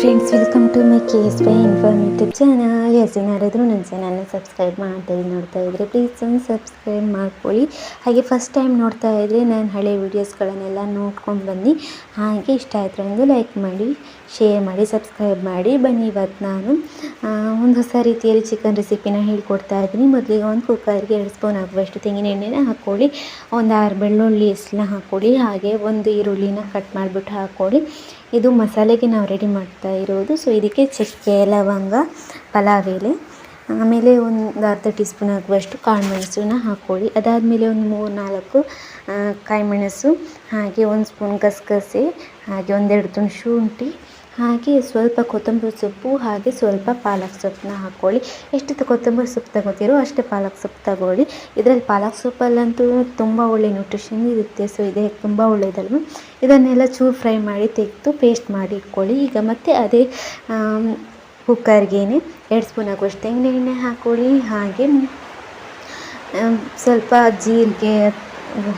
Friends, welcome to my KSY inform YouTube channel. ಯಾರಾದರೂ ನನ್ನ ಚಾನಲ್ನ ಸಬ್ಸ್ಕ್ರೈಬ್ ನೋಡ್ತಾ ಇದ್ದರೆ ಪ್ಲೀಸ್ ಒಂದು ಸಬ್ಸ್ಕ್ರೈಬ್ ಮಾಡ್ಕೊಳ್ಳಿ. ಹಾಗೆ ಫಸ್ಟ್ ಟೈಮ್ ನೋಡ್ತಾ ಇದ್ದರೆ ನಾನು ಹಳೆ ವೀಡಿಯೋಸ್ಗಳನ್ನೆಲ್ಲ ನೋಡ್ಕೊಂಡು ಬನ್ನಿ. ಹಾಗೆ ಇಷ್ಟ ಆಯಿತು ಒಂದು ಲೈಕ್ ಮಾಡಿ, ಶೇರ್ ಮಾಡಿ, ಸಬ್ಸ್ಕ್ರೈಬ್ ಮಾಡಿ. ಬನ್ನಿ, ಇವತ್ತು ನಾನು ಒಂದು ಹೊಸ ರೀತಿಯಲ್ಲಿ ಚಿಕನ್ ರೆಸಿಪಿನ ಹೇಳ್ಕೊಡ್ತಾ ಇದ್ದೀನಿ. ಮೊದಲಿಗೆ ಒಂದು ಕುಕ್ಕರ್ಗೆ 2 ಸ್ಪೂನ್ ಆಗುವಷ್ಟು ತೆಂಗಿನ ಎಣ್ಣೆನ ಹಾಕ್ಕೊಳ್ಳಿ. ಒಂದು 6 ಬೆಳ್ಳುಳ್ಳಿ ಎಸ್ಲನ್ನ ಹಾಕ್ಕೊಳ್ಳಿ. ಹಾಗೆ ಒಂದು ಈರುಳ್ಳಿನ ಕಟ್ ಮಾಡಿಬಿಟ್ಟು ಹಾಕ್ಕೊಳ್ಳಿ. ಇದು ಮಸಾಲೆಗೆ ನಾವು ರೆಡಿ ಮಾಡ್ತಾ ಇರೋದು. ಸೊ ಇದಕ್ಕೆ ಚಕ್ಕೆ, ಲವಂಗ, ಪಲಾವ್ ಎಲೆ, ಆಮೇಲೆ ಒಂದು ಅರ್ಧ ಟೀ ಸ್ಪೂನ್ ಆಗುವಷ್ಟು ಕಾಳು ಮೆಣಸನ್ನ ಹಾಕ್ಕೊಳ್ಳಿ. ಅದಾದಮೇಲೆ ಒಂದು 3-4 ಕಾಯಿ ಮೆಣಸು, ಹಾಗೆ 1 ಸ್ಪೂನ್ ಗಸಗಸೆ, ಹಾಗೆ 1-2 ತುಂಡು ಶುಂಠಿ, ಹಾಗೆ ಸ್ವಲ್ಪ ಕೊತ್ತಂಬರಿ ಸೊಪ್ಪು, ಹಾಗೆ ಸ್ವಲ್ಪ ಪಾಲಕ್ ಸೊಪ್ಪನ್ನ ಹಾಕ್ಕೊಳ್ಳಿ. ಎಷ್ಟು ಕೊತ್ತಂಬರಿ ಸೊಪ್ಪು ತಗೋತೀರೋ ಅಷ್ಟೇ ಪಾಲಕ್ ಸೊಪ್ಪು ತಗೊಳ್ಳಿ. ಇದರಲ್ಲಿ ಪಾಲಕ್ ಸೊಪ್ಪಲ್ಲಂತೂ ತುಂಬ ಒಳ್ಳೆ ನ್ಯೂಟ್ರಿಷನ್ ಇರುತ್ತೆ. ಸೊ ಇದೇ ತುಂಬ ಒಳ್ಳೆಯದಲ್ವ. ಇದನ್ನೆಲ್ಲ ಚೂರು ಫ್ರೈ ಮಾಡಿ ತೆಗೆದು ಪೇಸ್ಟ್ ಮಾಡಿ ಇಟ್ಕೊಳ್ಳಿ. ಈಗ ಮತ್ತೆ ಅದೇ ಕುಕ್ಕರ್ಗೇನೆ 2 ಸ್ಪೂನ್ ಆಗುವಷ್ಟು ತೆಂಗಿನ ಎಣ್ಣೆ ಹಾಕ್ಕೊಳ್ಳಿ. ಹಾಗೆ ಸ್ವಲ್ಪ ಜೀರಿಗೆ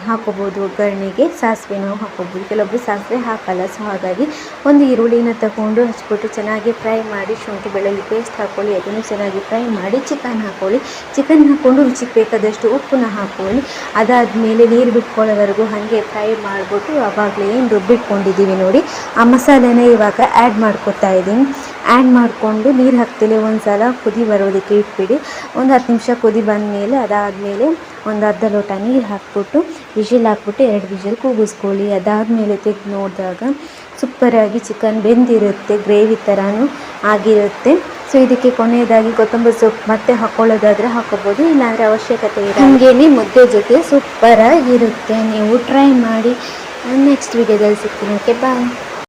ಹಾಕೋಬೋದು, ಒಗ್ಗರಣೆಗೆ ಸಾಸಿವೆನೂ ಹಾಕೋಬೋದು. ಕೆಲವೊಬ್ಬರು ಸಾಸಿವೆ ಹಾಕಲ್ಲ. ಸೊ ಹಾಗಾಗಿ ಒಂದು ಈರುಳ್ಳಿನ ತಗೊಂಡು ಹಚ್ಬಿಟ್ಟು ಚೆನ್ನಾಗಿ ಫ್ರೈ ಮಾಡಿ, ಶುಂಠಿ ಬೆಳ್ಳುಳ್ಳಿ ಪೇಸ್ಟ್ ಹಾಕ್ಕೊಳ್ಳಿ. ಅದನ್ನು ಚೆನ್ನಾಗಿ ಫ್ರೈ ಮಾಡಿ ಚಿಕನ್ ಹಾಕ್ಕೊಳ್ಳಿ. ಚಿಕನ್ ಹಾಕ್ಕೊಂಡು ರುಚಿಗೆ ಬೇಕಾದಷ್ಟು ಉಪ್ಪನ್ನ ಹಾಕ್ಕೊಳ್ಳಿ. ಅದಾದಮೇಲೆ ನೀರು ಬಿಟ್ಕೊಳ್ಳೋವರೆಗೂ ಹಾಗೆ ಫ್ರೈ ಮಾಡಿಬಿಟ್ಟು ಆವಾಗಲೇ ಏನು ರುಬ್ಬಿಟ್ಕೊಂಡಿದ್ದೀವಿ ನೋಡಿ, ಆ ಮಸಾಲೆನ ಇವಾಗ ಆ್ಯಡ್ ಮಾಡ್ಕೊತಾ ಇದ್ದೀನಿ. ಆ್ಯಡ್ ಮಾಡಿಕೊಂಡು ನೀರು ಹಾಕ್ತಿಲ್ಲ, ಒಂದು ಸಲ ಕುದಿ ಬರೋದಕ್ಕೆ ಇಟ್ಬಿಡಿ. ಒಂದು 10 ನಿಮಿಷ ಕುದಿ ಬಂದಮೇಲೆ ಅದಾದಮೇಲೆ ಒಂದು ಅರ್ಧ ಲೋಟ ನೀರು ಹಾಕ್ಬಿಟ್ಟು ವಿಷಿಲ್ ಹಾಕ್ಬಿಟ್ಟು 2 ವಿಷಿಲ್ ಕೂಗಿಸ್ಕೊಳ್ಳಿ. ಅದಾದಮೇಲೆ ತೆಗೆದು ನೋಡಿದಾಗ ಸೂಪರಾಗಿ ಚಿಕನ್ ಬೆಂದಿರುತ್ತೆ, ಗ್ರೇವಿ ಥರನೂ ಆಗಿರುತ್ತೆ. ಸೊ ಇದಕ್ಕೆ ಕೊನೆಯದಾಗಿ ಕೊತ್ತಂಬರಿ ಸೊಪ್ಪು ಮತ್ತೆ ಹಾಕ್ಕೊಳ್ಳೋದಾದರೆ ಹಾಕೋಬೋದು, ಇಲ್ಲಾಂದರೆ ಅವಶ್ಯಕತೆ ಇಲ್ಲ. ಹಾಗೇನೆ ಮುದ್ದೆ ಜೊತೆ ಸೂಪರಾಗಿರುತ್ತೆ. ನೀವು ಟ್ರೈ ಮಾಡಿ. ನೆಕ್ಸ್ಟ್ ವಿಡಿಯೋದಲ್ಲಿ ಸಿಗ್ತೀನಿ. ಓಕೆ, ಬಾಯ್.